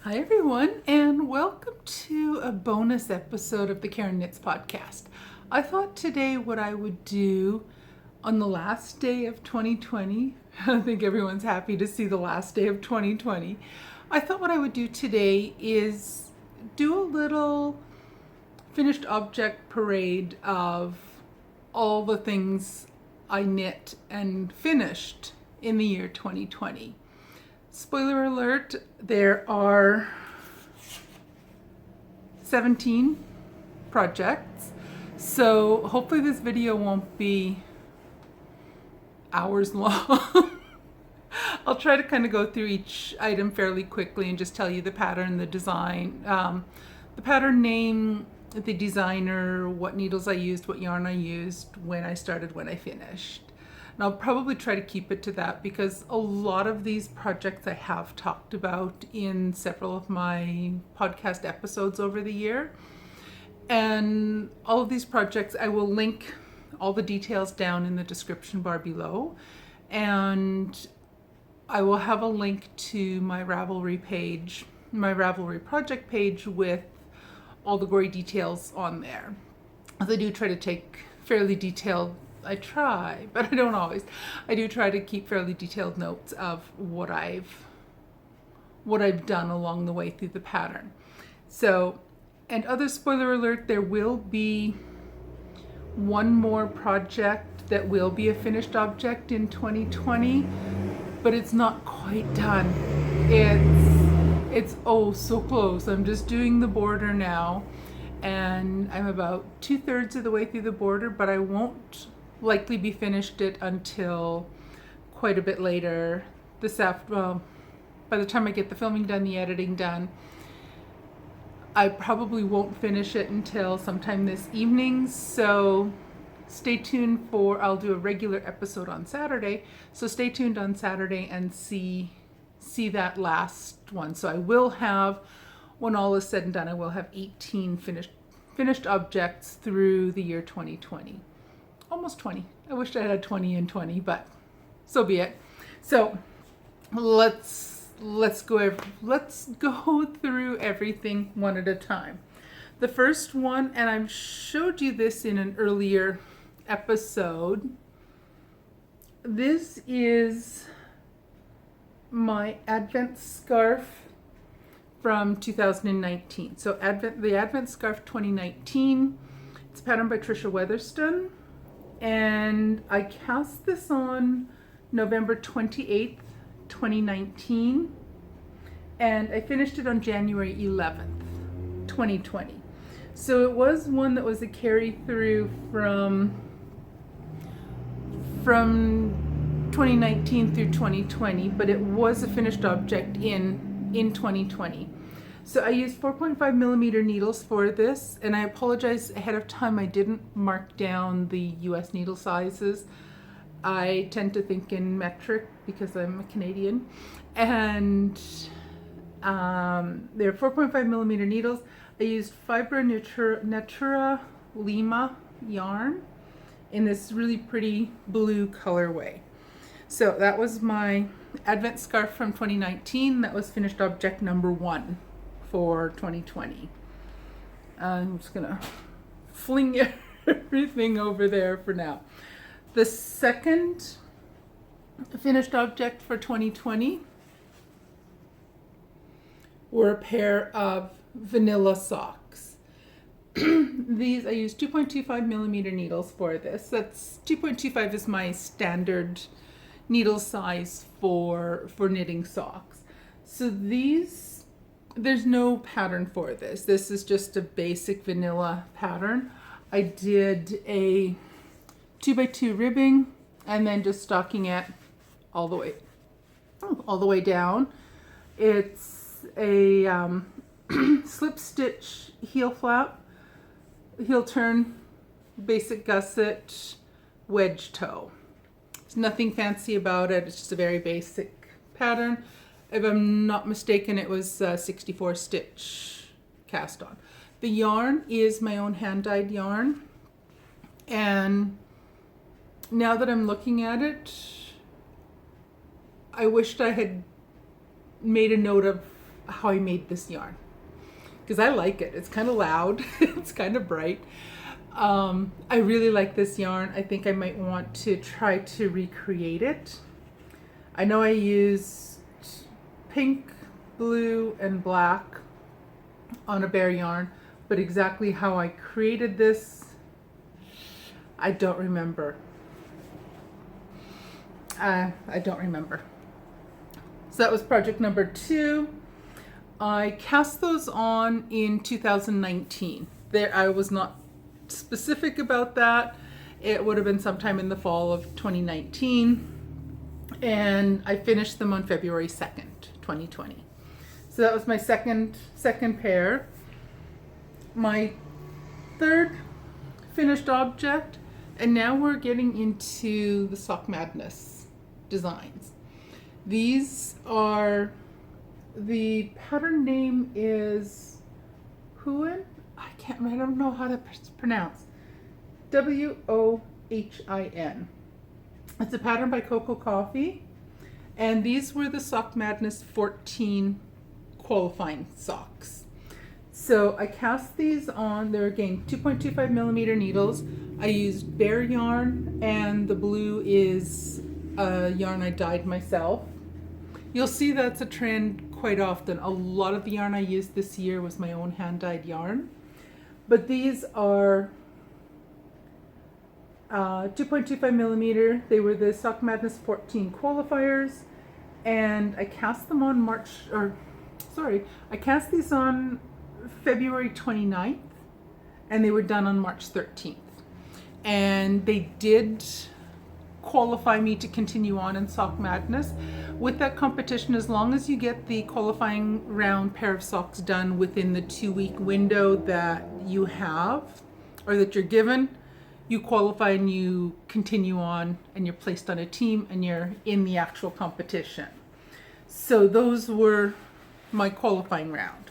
Hi everyone, and welcome to a bonus episode of the Karen Knits podcast. I thought today what I would do on the last day of 2020, I think everyone's happy to see the last day of 2020. I thought what I would do today is do a little finished object parade of all the things I knit and finished in the year 2020. Spoiler alert, there are 17 projects, so hopefully this video won't be hours long. I'll try to kind of go through each item fairly quickly and just tell you the pattern, the design, the pattern name, the designer, what needles I used, what yarn I used, when I started, when I finished. And I'll probably try to keep it to that because a lot of these projects I have talked about in several of my podcast episodes over the year. And all of these projects, I will link all the details down in the description bar below. And I will have a link to my Ravelry page, my Ravelry project page with all the gory details on there. As I do try to take fairly detailed, I try, but I don't always. I do try to keep fairly detailed notes of what I've done along the way through the pattern. So, and other spoiler alert, there will be one more project that will be a finished object in 2020, but it's not quite done. It's oh so close. I'm just doing the border now, and I'm about 2/3 of the way through the border, but I won't likely be finished it until quite a bit later this afternoon. By the time I get the filming done, the editing done, I probably won't finish it until sometime this evening. So stay tuned I'll do a regular episode on Saturday. So stay tuned on Saturday and see that last one. So I will have, when all is said and done, I will have 18 finished objects through the year 2020. Almost 20. I wished I had 20 and 20, but so be it. So let's go through everything one at a time. The first one, and I've showed you this in an earlier episode. This is my Advent scarf from 2019. So the Advent scarf 2019. It's patterned by Trisha Weatherston. And I cast this on November 28th, 2019, and I finished it on January 11th, 2020. So it was one that was a carry through from 2019 through 2020, but it was a finished object in 2020. So I used 4.5 millimeter needles for this, and I apologize ahead of time. I didn't mark down the US needle sizes. I tend to think in metric because I'm a Canadian, and they're 4.5 millimeter needles. I used Fibra Natura Lima yarn in this really pretty blue colorway. So that was my Advent scarf from 2019. That was finished object number 1 for 2020. I'm just gonna fling everything over there for now. The second finished object for 2020 were a pair of vanilla socks. These, I used 2.25 millimeter needles for this. That's 2.25 is my standard needle size for knitting socks. So there's no pattern for this. This is just a basic vanilla pattern. I did a 2x2 ribbing and then just stocking it all the way down. It's a slip stitch heel flap, heel turn, basic gusset, wedge toe. There's nothing fancy about it. It's just a very basic pattern. If I'm not mistaken, it was 64 stitch cast on. The yarn is my own hand-dyed yarn, and now that I'm looking at it, I wished I had made a note of how I made this yarn, because I like it. It's kind of loud. It's kind of bright. I really like this yarn. I think I might want to try to recreate it. I know I used pink, blue, and black on a bare yarn, but exactly how I created this, I don't remember. I don't remember. So that was project number 2. I cast those on in 2019. There, I was not specific about that. It would have been sometime in the fall of 2019, and I finished them on February 2nd, 2020. So that was my second pair. My third finished object, and now we're getting into the Sock Madness designs. These are, the pattern name is Huin. I don't know how to pronounce. Wohin. It's a pattern by Coco Coffee, and these were the Sock Madness 14 qualifying socks. So I cast these on, they're again 2.25 millimeter needles. I used bare yarn, and the blue is a yarn I dyed myself. You'll see that's a trend quite often. A lot of the yarn I used this year was my own hand-dyed yarn. But these are 2.25 millimeter. They were the Sock Madness 14 qualifiers, and I cast them on I cast these on February 29th, and they were done on March 13th. And they did qualify me to continue on in Sock Madness. With that competition, as long as you get the qualifying round pair of socks done within the 2-week window that you have, or that you're given, you qualify and you continue on, and you're placed on a team and you're in the actual competition. So those were my qualifying round.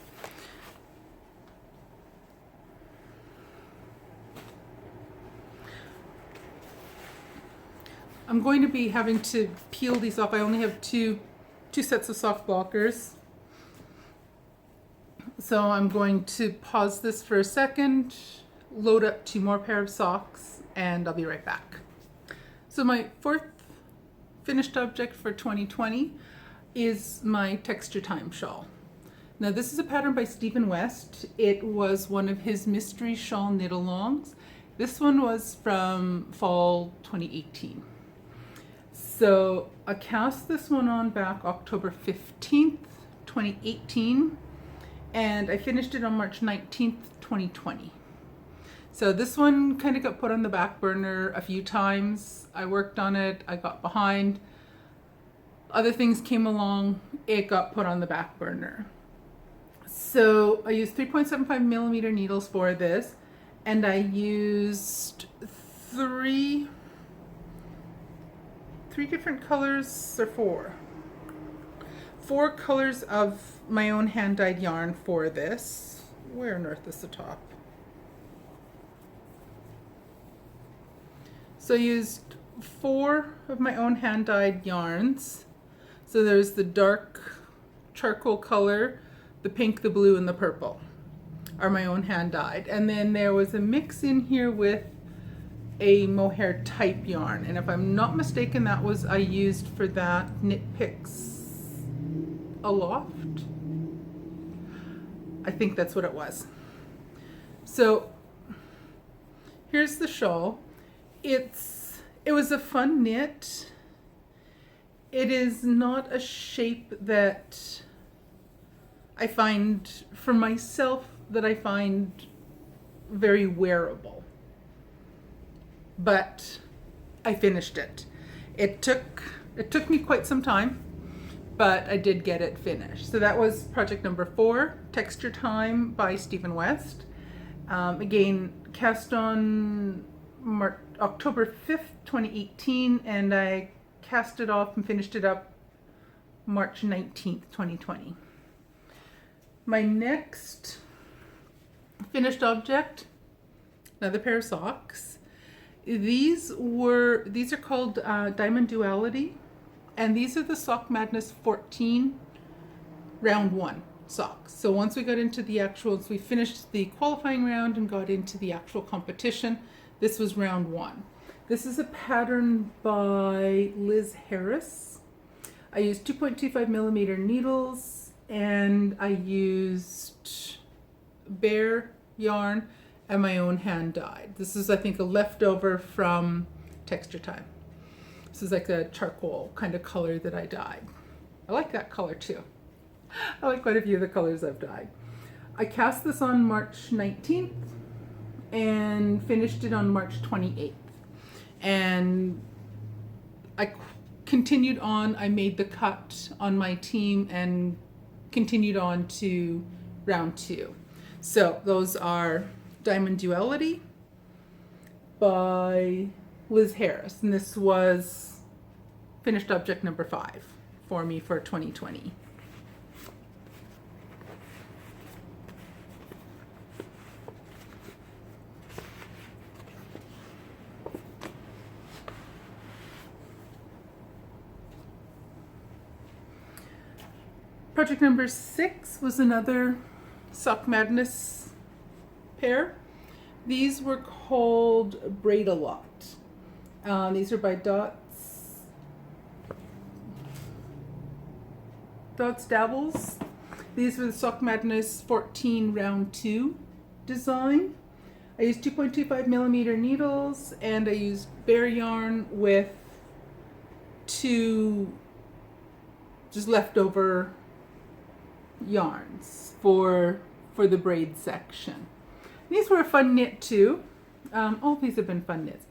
I'm going to be having to peel these off. I only have two sets of sock blockers. So I'm going to pause this for a second, load up 2 more pair of socks, and I'll be right back. So my fourth finished object for 2020 is my Texture Time shawl. Now this is a pattern by Stephen West. It was one of his mystery shawl knit-alongs. This one was from fall 2018. So I cast this one on back October 15th, 2018, and I finished it on March 19th, 2020. So this one kind of got put on the back burner a few times. I worked on it, I got behind. Other things came along, it got put on the back burner. So I used 3.75 millimeter needles for this, and I used three different colors, or four colors of my own hand-dyed yarn for this. Where on earth is the top? So I used 4 of my own hand-dyed yarns. So there's the dark charcoal color, the pink, the blue, and the purple are my own hand-dyed. And then there was a mix in here with a mohair type yarn, and if I'm not mistaken, that was I used for that Knit Picks Aloft. I think that's what it was. So here's the shawl. It was a fun knit. It is not a shape that I find for myself that I find very wearable. But I finished it. It took me quite some time, but I did get it finished. So that was project number 4, Texture Time by Stephen West. Again, cast on October 5th, 2018, and I cast it off and finished it up March 19th, 2020. My next finished object, another pair of socks. These are called Diamond Duality, and these are the Sock Madness 14 round 1. socks. So once we got into the actuals, we finished the qualifying round and got into the actual competition. This was round 1. This is a pattern by Liz Harris. I used 2.25 millimeter needles, and I used bare yarn and my own hand dyed. This is, I think, a leftover from Texture Time. This is like a charcoal kind of color that I dyed. I like that color too. I like quite a few of the colors I've dyed. I cast this on March 19th and finished it on March 28th. And I continued on. I made the cut on my team and continued on to round 2. So those are Diamond Duality by Liz Harris. And this was finished object number 5 for me for 2020. Project number 6 was another Sock Madness pair. These were called Braid A Lot. These are by Dots Dabbles. These were the Sock Madness 14 round 2 design. I used 2.25 millimeter needles, and I used bare yarn with 2 just leftover yarns for the braid section. These were a fun knit too. All these have been fun knits.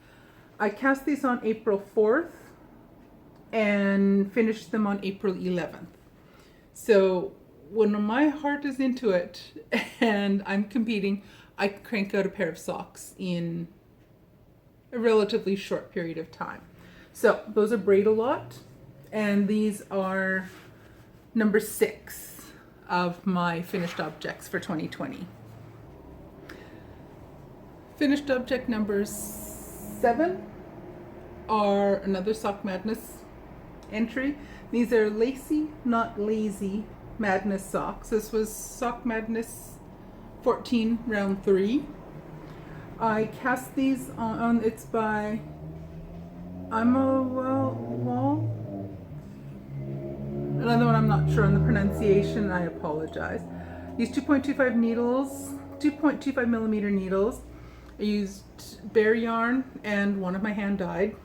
I cast these on April 4th and finished them on April 11th. So when my heart is into it and I'm competing, I crank out a pair of socks in a relatively short period of time. So those are Braid A Lot, and these are number 6 of my finished objects for 2020. Finished object number 7 are another Sock Madness entry. These are Lacy, Not Lazy Madness socks. This was Sock Madness 14 round 3. I cast these on it's by Wall. Another one I'm not sure on the pronunciation, I apologize. Used 2.25 needles, 2.25 millimeter needles. I used bare yarn and one of my hand dyed.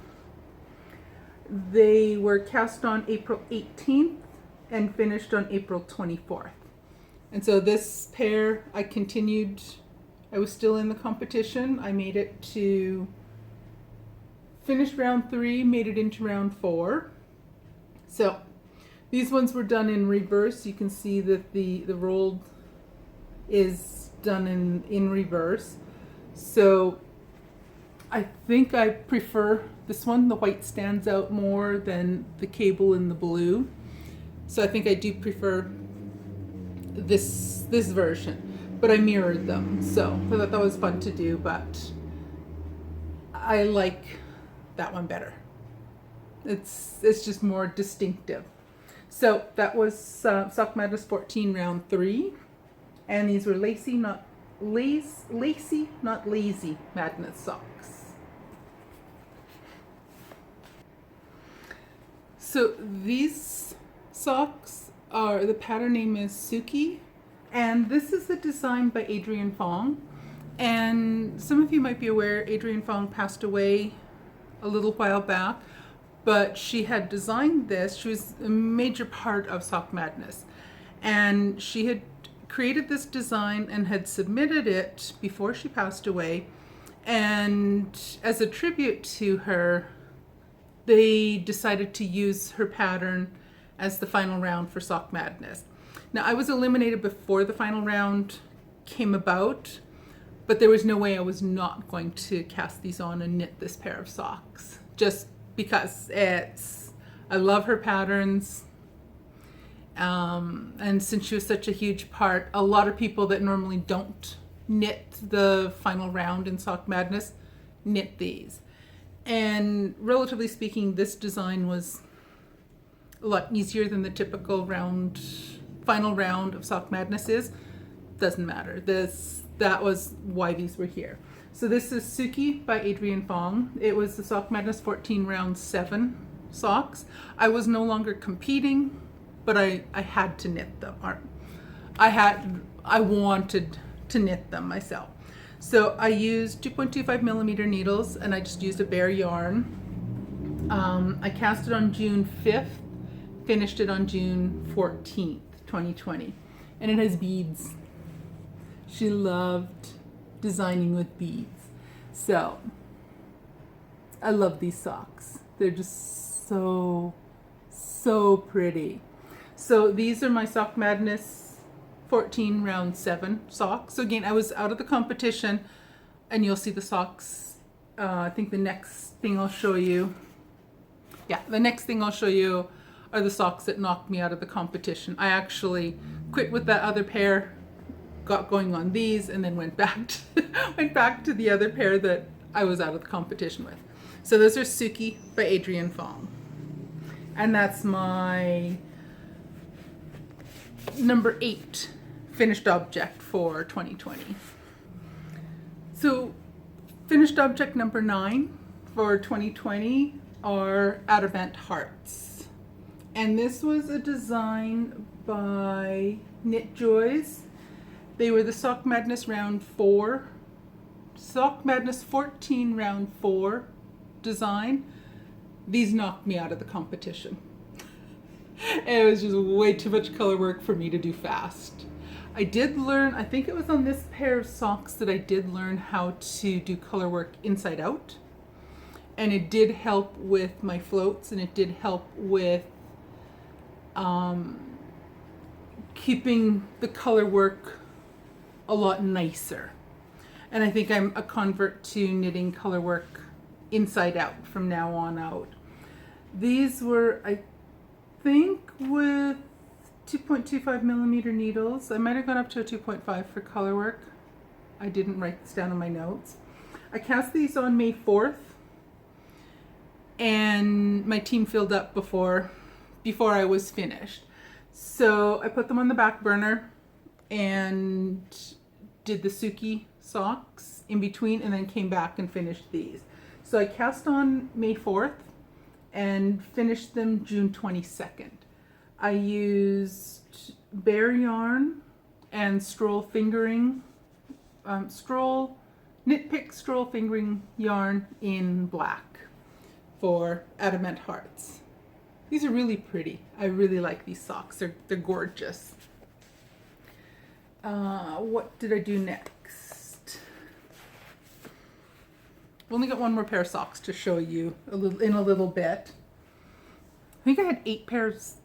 They were cast on April 18th and finished on April 24th. And so this pair, I continued, I was still in the competition. I made it to finish round 3, made it into round 4. So these ones were done in reverse. You can see that the rolled is done in reverse. So I think I prefer this one. The white stands out more than the cable in the blue. So I think I do prefer this version, but I mirrored them. So I thought that was fun to do, but I like that one better. It's just more distinctive. So that was Sock Madness 14 round 3, and these were Lacy Not Lazy Madness socks. So these socks are, the pattern name is Suki, and this is a design by Adrienne Fong. And some of you might be aware Adrienne Fong passed away a little while back, but she had designed this. She was a major part of Sock Madness, and she had created this design and had submitted it before she passed away. And as a tribute to her, they decided to use her pattern as the final round for Sock Madness. Now, I was eliminated before the final round came about, but there was no way I was not going to cast these on and knit this pair of socks, just because I love her patterns. And since she was such a huge part, a lot of people that normally don't knit the final round in Sock Madness knit these. And relatively speaking, this design was a lot easier than the typical final round of Sock Madness is, doesn't matter. That was why these were here. So this is Suki by Adrian Fong. It was the Sock Madness 14 round 7 socks. I was no longer competing, but I had to knit them. I wanted to knit them myself. So I used 2.25 millimeter needles, and I just used a bare yarn. I cast it on June 5th, finished it on June 14th, 2020. And it has beads. She loved designing with beads. So I love these socks. They're just so pretty. So these are my Sock Madness 14 round 7 socks. So again, I was out of the competition, and you'll see the socks. I think the next thing I'll show you, the next thing I'll show you are the socks that knocked me out of the competition. I actually quit with that other pair, got going on these, and then went back to the other pair that I was out of the competition with. So those are Suki by Adrian Fong. And that's my number 8 finished object for 2020. So finished object number 9 for 2020 are Adamant Hearts. And this was a design by Knit Joys. They were the Sock Madness round 4, Sock Madness 14 round 4 design. These knocked me out of the competition. It was just way too much color work for me to do fast. I did learn, I think it was on this pair of socks that I did learn how to do color work inside out. And it did help with my floats, and it did help with keeping the color work a lot nicer. And I think I'm a convert to knitting color work inside out from now on out. These were, I think, with 2.25 millimeter needles. I might have gone up to a 2.5 for color work. I didn't write this down in my notes. I cast these on May 4th, and my team filled up before I was finished. So I put them on the back burner and did the Suki socks in between, and then came back and finished these. So I cast on May 4th and finished them June 22nd. I used bare yarn and Stroll fingering, Knit Pick Stroll fingering yarn in black for Adamant Hearts. These are really pretty. I really like these socks. They're gorgeous. What did I do next? I've only got one more pair of socks to show you in a little bit. I think I had 8 pairs.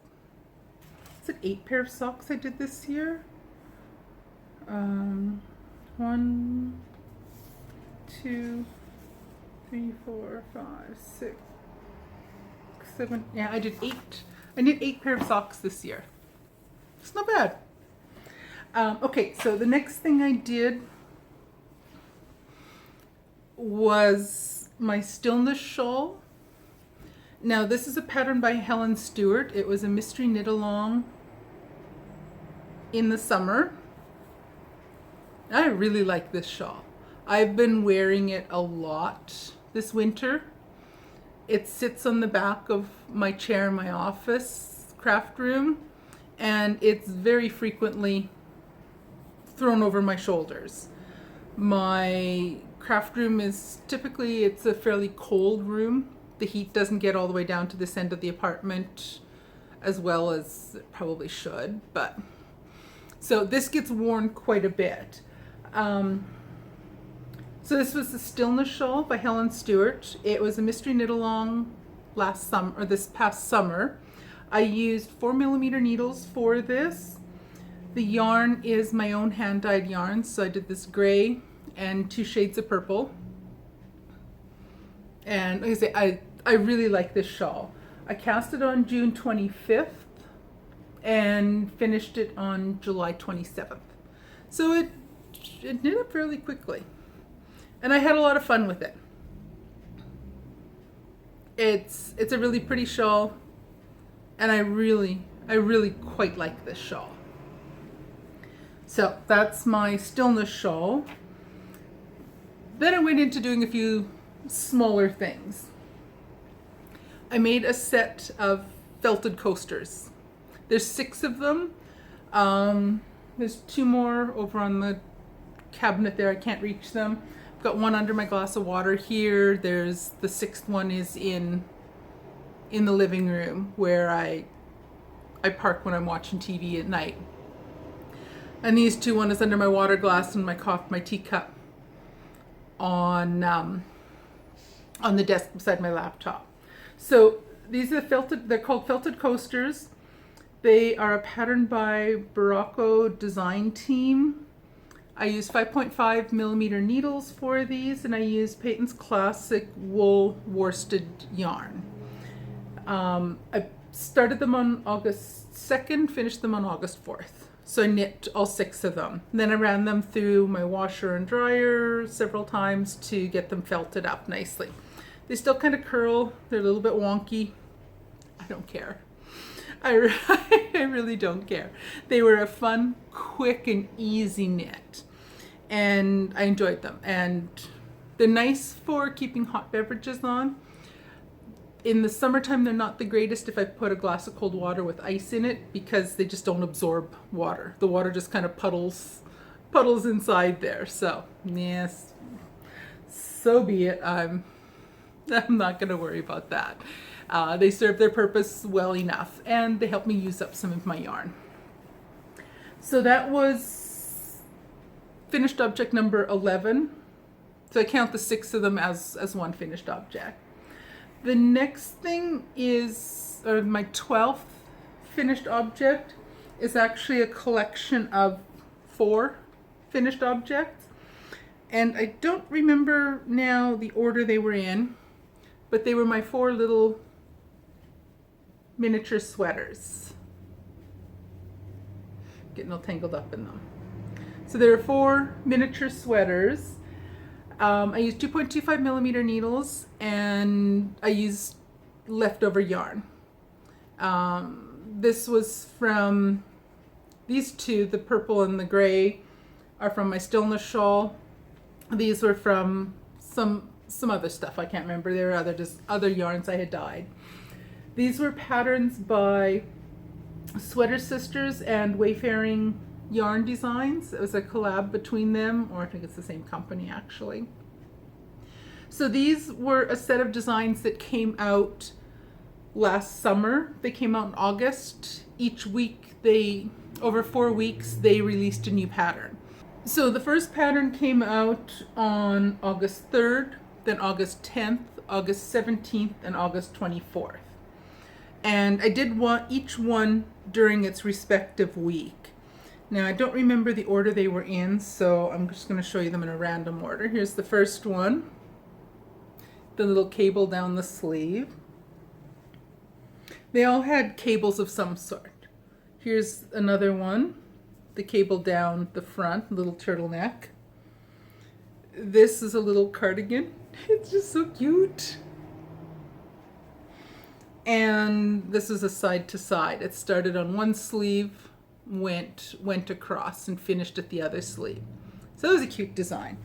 Is it 8 pair of socks I did this year? 1, 2, 3, 4, 5, 6, 7. Yeah, I did 8. I knit 8 pair of socks this year. It's not bad. Okay, so the next thing I did was my Stillness Shawl. Now this is a pattern by Helen Stewart. It was a mystery knit along in the summer. I really like this shawl. I've been wearing it a lot this winter. It sits on the back of my chair in my office craft room, and it's very frequently thrown over my shoulders. My craft room is typically, it's a fairly cold room. The heat doesn't get all the way down to this end of the apartment as well as it probably should, but so this gets worn quite a bit. So this was the Stillness Shawl by Helen Stewart. It was a mystery knit along last summer, or this past summer. I used 4 millimeter needles for this. The yarn is my own hand dyed yarn, so I did this gray and 2 shades of purple. And like I say, I really like this shawl. I cast it on June 25th and finished it on July 27th. So it knit up fairly quickly. And I had a lot of fun with it. It's a really pretty shawl, and I really quite like this shawl. So that's my Stillness Shawl. Then I went into doing a few smaller things. I made a set of felted coasters. There's 6 of them. There's 2 more over on the cabinet there. I can't reach them. I've got one under my glass of water here. There's the 6th one is in the living room where I park when I'm watching TV at night. And these 2, one is under my water glass and my teacup on the desk beside my laptop. So these are felted. They're called felted coasters. They are a pattern by Barocco Design Team. I use 5.5 millimeter needles for these, and I use Peyton's Classic wool worsted yarn. I started them on August 2nd, finished them on August 4th. So I knit all 6 of them. And then I ran them through my washer and dryer several times to get them felted up nicely. They still kind of curl. They're a little bit wonky. I don't care. I really don't care. They were a fun, quick, and easy knit. And I enjoyed them. And they're nice for keeping hot beverages on. In the summertime, they're not the greatest if I put a glass of cold water with ice in it because they just don't absorb water. The water just kind of puddles inside there. So, yes, so be it. I'm not going to worry about that. They serve their purpose well enough, and they help me use up some of my yarn. So that was finished object number 11. So I count the 6 of them as one finished object. The next thing is, or my 12th finished object is actually a collection of 4 finished objects. And I don't remember now the order they were in, but they were my 4 little miniature sweaters. Getting all tangled up in them. So there are 4 miniature sweaters. I used 2.25 millimeter needles, and I used leftover yarn. This was from these 2, the purple and the gray, are from my Stillness Shawl. These were from some other stuff. I can't remember. There were other yarns I had dyed. These were patterns by Sweater Sisters and Wayfaring Yarn Designs. It was a collab between them, or I think it's the same company actually. So these were a set of designs that came out last summer. They came out in August. Each week, over 4 weeks, they released a new pattern. So the first pattern came out on August 3rd, then August 10th, August 17th, and August 24th. And I did each one during its respective week. Now I don't remember the order they were in, so I'm just going to show you them in a random order. Here's the first one, the little cable down the sleeve. They all had cables of some sort. Here's another one, the cable down the front, little turtleneck. This is a little cardigan. It's just so cute. And this is a side to side. It started on one sleeve, went across, and finished at the other sleeve. So that was a cute design.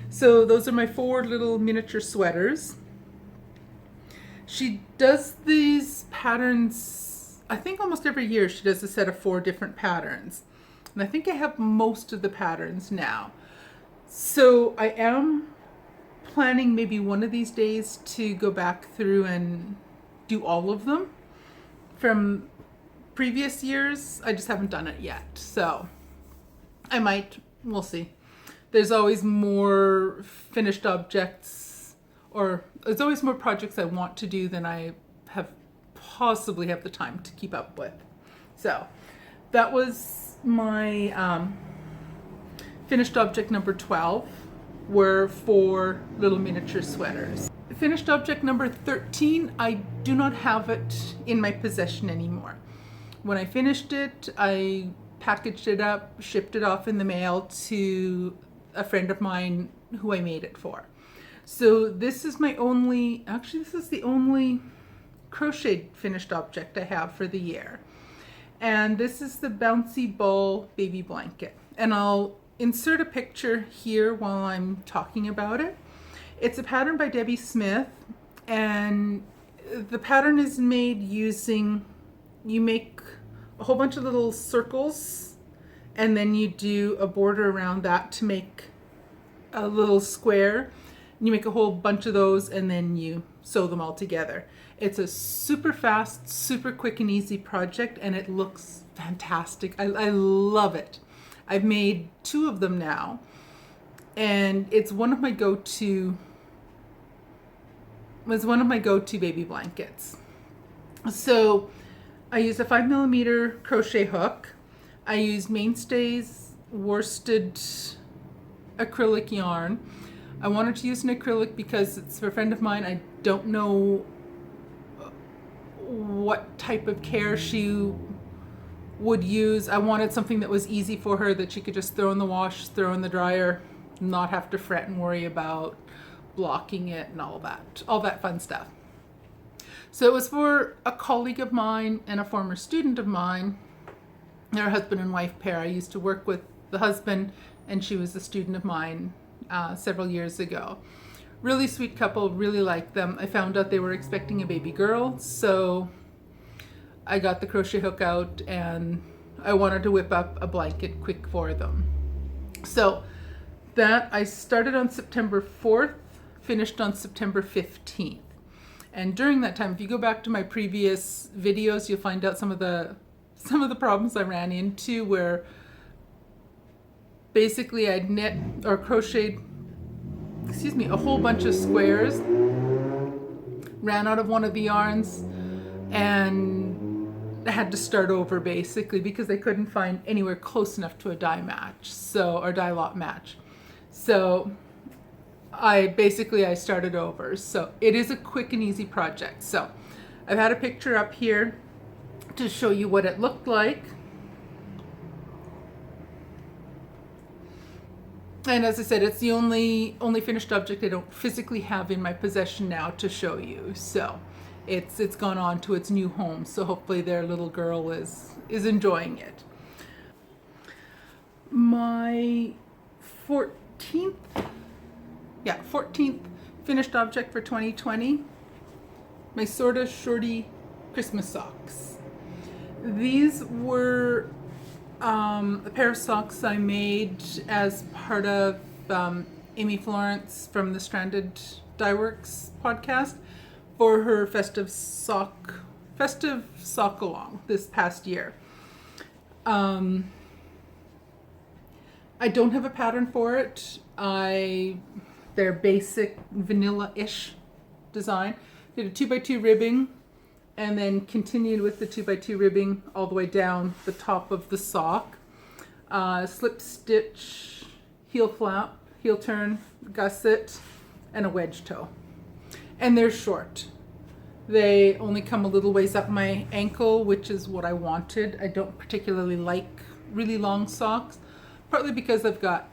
So those are my 4 little miniature sweaters. She does these patterns, I think almost every year she does a set of 4 different patterns. And I think I have most of the patterns now. So I am planning maybe one of these days to go back through and do all of them from previous years. I just haven't done it yet. So I might, we'll see. There's always more finished objects, or there's always more projects I want to do than I possibly have the time to keep up with. So that was my finished object number 12, were 4 little miniature sweaters. Finished object number 13, I do not have it in my possession anymore. When I finished it, I packaged it up, shipped it off in the mail to a friend of mine who I made it for. So this is my only, actually this is the only crocheted finished object I have for the year. And this is the Bouncy Ball baby blanket. and I'll insert a picture here while I'm talking about it. It's a pattern by Debbie Smith, and the pattern is made using, you make a whole bunch of little circles and then you do a border around that to make a little square. You make a whole bunch of those and then you sew them all together. It's a super fast, super quick and easy project, and it looks fantastic. I love it. I've made 2 of them now, and it's one of my go-to baby blankets. So I used a 5mm crochet hook. I used Mainstays worsted acrylic yarn. I wanted to use an acrylic because it's for a friend of mine. I don't know what type of care she would use. I wanted something that was easy for her, that she could just throw in the wash, throw in the dryer, not have to fret and worry about blocking it and all that fun stuff. So it was for a colleague of mine and a former student of mine. They're a husband and wife pair. I used to work with the husband, and she was a student of mine several years ago. Really sweet couple, really liked them. I found out they were expecting a baby girl, so I got the crochet hook out and I wanted to whip up a blanket quick for them. So that I started on September 4th, finished on September 15th. And during that time, if you go back to my previous videos, you'll find out some of the problems I ran into, where basically I'd knit or crocheted, a whole bunch of squares, ran out of one of the yarns, and I had to start over basically because I couldn't find anywhere close enough to a dye lot match. So I started over. So it is a quick and easy project. So I've had a picture up here to show you what it looked like. And as I said, it's the only finished object I don't physically have in my possession now to show you. So it's gone on to its new home. So hopefully their little girl is enjoying it. My 14th finished object for 2020, my sorta shorty Christmas socks. These were a pair of socks I made as part of Amy Florence from the Stranded Dye Works podcast for her festive sock along this past year. I don't have a pattern for it. They're basic vanilla-ish design. Did a 2x2 ribbing and then continued with the 2x2 ribbing all the way down the top of the sock. Slip stitch, heel flap, heel turn, gusset, and a wedge toe. And they're short. They only come a little ways up my ankle, which is what I wanted. I don't particularly like really long socks, partly because I've got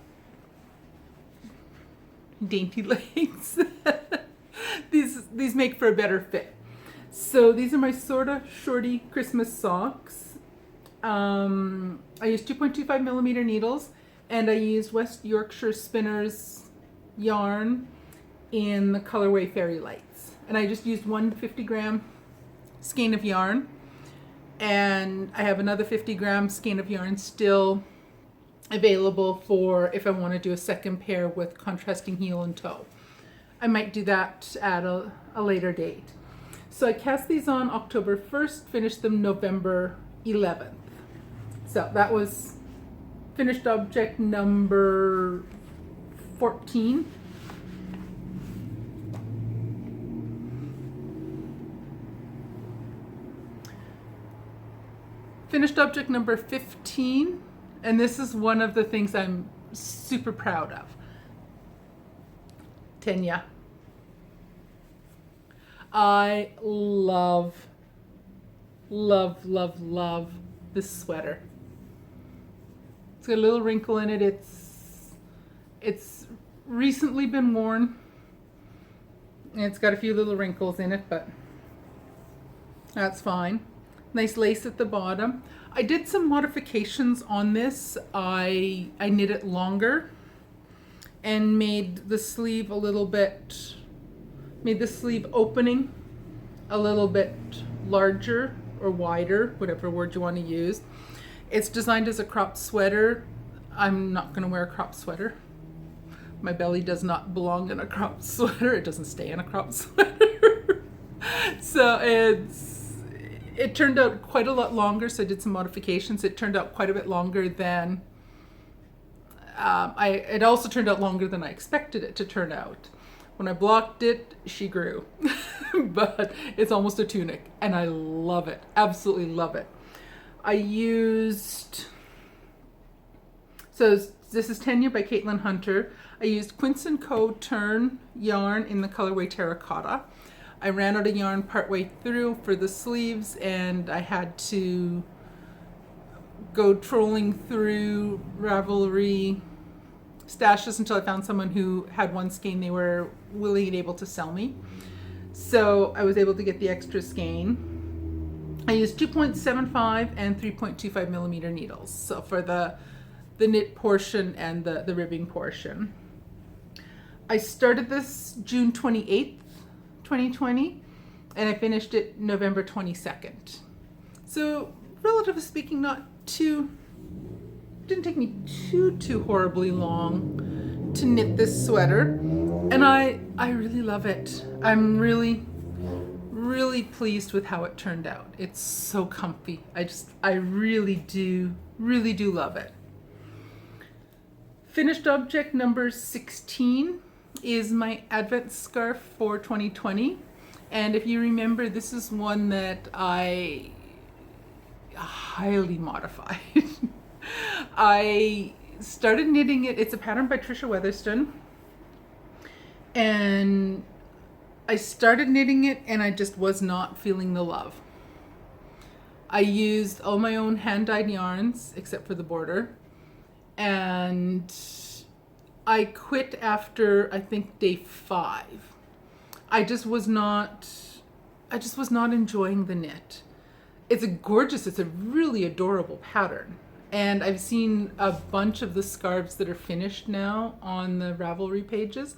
dainty legs. These make for a better fit. So these are my sorta shorty Christmas socks. I use 2.25mm needles, and I use West Yorkshire Spinners yarn in the colorway Fairy Lights. And I just used one 50-gram skein of yarn, and I have another 50-gram skein of yarn still available for if I want to do a second pair with contrasting heel and toe. I might do that at a later date. So I cast these on October 1st, finished them November 11th. So that was finished object number 14. Finished object number 15, and this is one of the things I'm super proud of. Tenya. I love this sweater. It's got a little wrinkle in it. It's recently been worn. And it's got a few little wrinkles in it, but that's fine. Nice lace at the bottom. I did some modifications on this. I knit it longer and made the sleeve a little bit, made the sleeve opening a little bit larger or wider, whatever word you want to use. It's designed as a crop sweater. I'm not going to wear a crop sweater. My belly does not belong in a crop sweater. It doesn't stay in a crop sweater. So it turned out quite a lot longer. So I did some modifications. It turned out quite a bit longer than it also turned out longer than I expected it to turn out. When I blocked it, she grew. But it's almost a tunic and I love it. Absolutely love it. I used, so this is Tenya by Caitlin Hunter. I used Quince & Co. Turn yarn in the colorway Terracotta. I ran out of yarn partway through for the sleeves and I had to go trolling through Ravelry stashes until I found someone who had one skein they were willing and able to sell me. So I was able to get the extra skein. I used 2.75 and 3.25 millimeter needles. So for the knit portion and the ribbing portion. I started this June 28th, 2020, and I finished it November 22nd. So relatively speaking, didn't take me too horribly long to knit this sweater. And I really love it. I'm really pleased with how it turned out. It's so comfy. I really do love it. Finished object number 16 is my Advent scarf for 2020. And if you remember, this is one that I highly modified. I started knitting it. It's a pattern by Trisha Weatherston. And I started knitting it and I just was not feeling the love. I used all my own hand-dyed yarns except for the border. And I quit after, I think, day 5. I just was not enjoying the knit. It's a really adorable pattern. And I've seen a bunch of the scarves that are finished now on the Ravelry pages.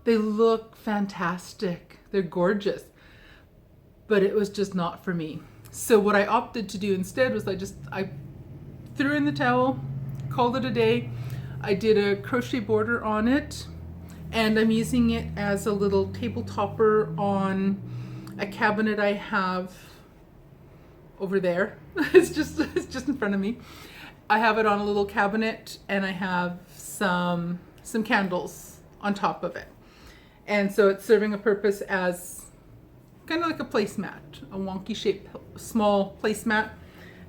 They look fantastic. They're gorgeous. But it was just not for me. So what I opted to do instead was I threw in the towel, called it a day. I did a crochet border on it, and I'm using it as a little table topper on a cabinet I have over there. It's just in front of me. I have it on a little cabinet, and I have some candles on top of it. And so it's serving a purpose as kind of like a placemat, a wonky shaped small placemat,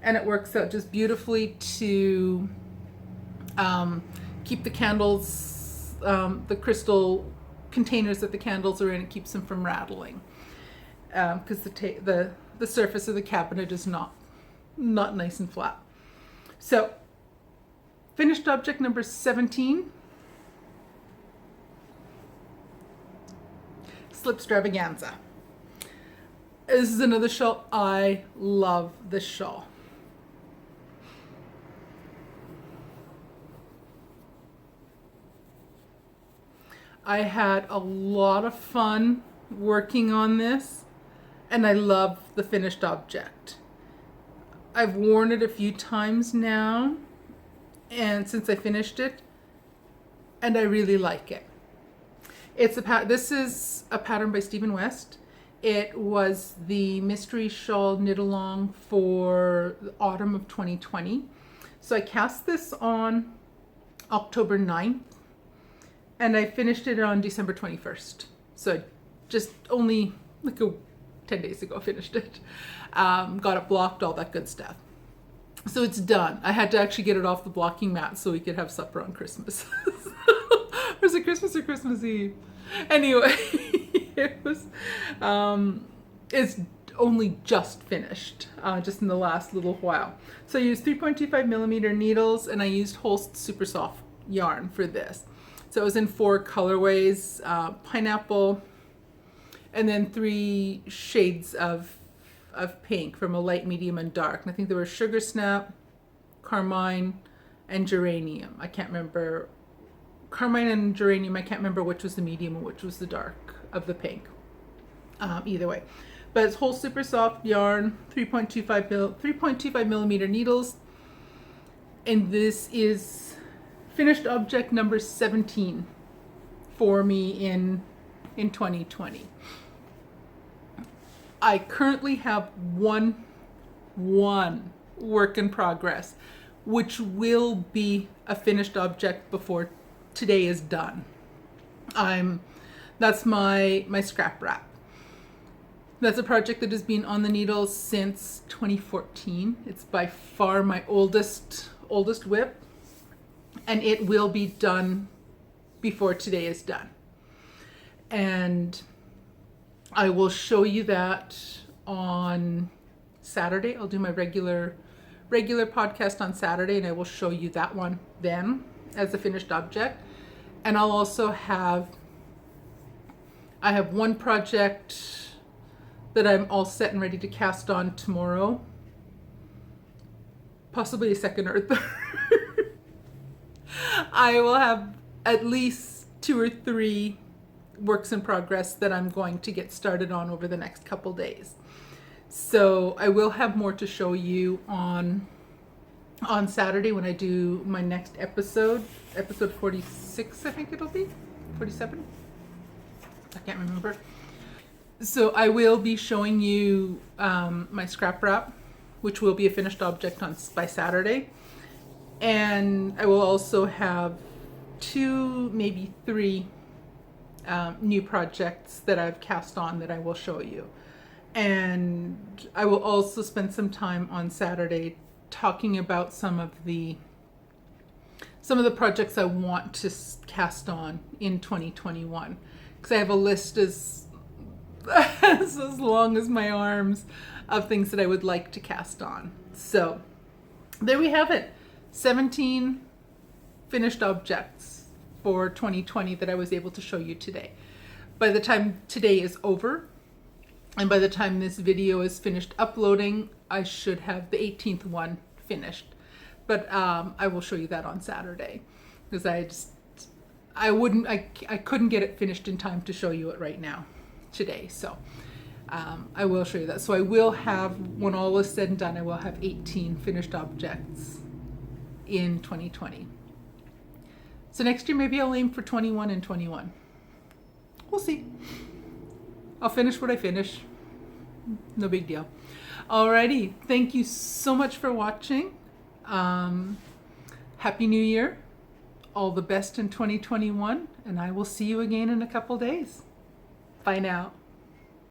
and it works out just beautifully to keep the candles, the crystal containers that the candles are in, it keeps them from rattling, because the surface of the cabinet is not nice and flat. So finished object number 17, Slipstravaganza. This is another shawl. I love this shawl. I had a lot of fun working on this, and I love the finished object. I've worn it a few times now, and since I finished it, and I really like it. This is a pattern by Stephen West. It was the mystery shawl knit along for the autumn of 2020. So I cast this on October 9th. And I finished it on December 21st. So just only 10 days ago I finished it. Got it blocked, all that good stuff. So it's done. I had to actually get it off the blocking mat so we could have supper on Christmas. Or is it Christmas or Christmas Eve? Anyway, it's only just finished, just in the last little while. So I used 3.25 millimeter needles, and I used Holst super soft yarn for this. So it was in 4 colorways, pineapple, and then 3 shades of of pink from a light, medium, and dark. And I think there were Sugar Snap, Carmine, and Geranium. I can't remember. Carmine and Geranium, I can't remember which was the medium and which was the dark of the pink. Either way. But it's whole super soft yarn, 3.25 millimeter needles. And this is finished object number 17 for me in 2020. I currently have one work in progress, which will be a finished object before today is done. That's my scrap wrap. That's a project that has been on the needles since 2014. It's by far my oldest whip, and it will be done before today is done. And I will show you that on Saturday. I'll do my regular podcast on Saturday, and I will show you that one then as a finished object. And I'll also have one project that I'm all set and ready to cast on tomorrow. Possibly a second or a third. I will have at least 2 or 3 works in progress that I'm going to get started on over the next couple days. So I will have more to show you on Saturday when I do my next episode 46, I think it'll be 47. I can't remember. So I will be showing you my scrap wrap, which will be a finished object by Saturday. And I will also have 2, maybe 3 new projects that I've cast on that I will show you. And I will also spend some time on Saturday talking about some of the projects I want to cast on in 2021, because I have a list as long as my arms of things that I would like to cast on. So there we have it. 17 finished objects for 2020 that I was able to show you today. By the time today is over, and by the time this video is finished uploading, I should have the 18th one finished. But I will show you that on Saturday, because I couldn't get it finished in time to show you it right now today. So I will show you that. So I will have, when all is said and done, I will have 18 finished objects in 2020. So next year, maybe I'll aim for 21 and 21. We'll see. I'll finish what I finish. No big deal. Alrighty. Thank you so much for watching. Happy New Year. All the best in 2021. And I will see you again in a couple days. Bye now.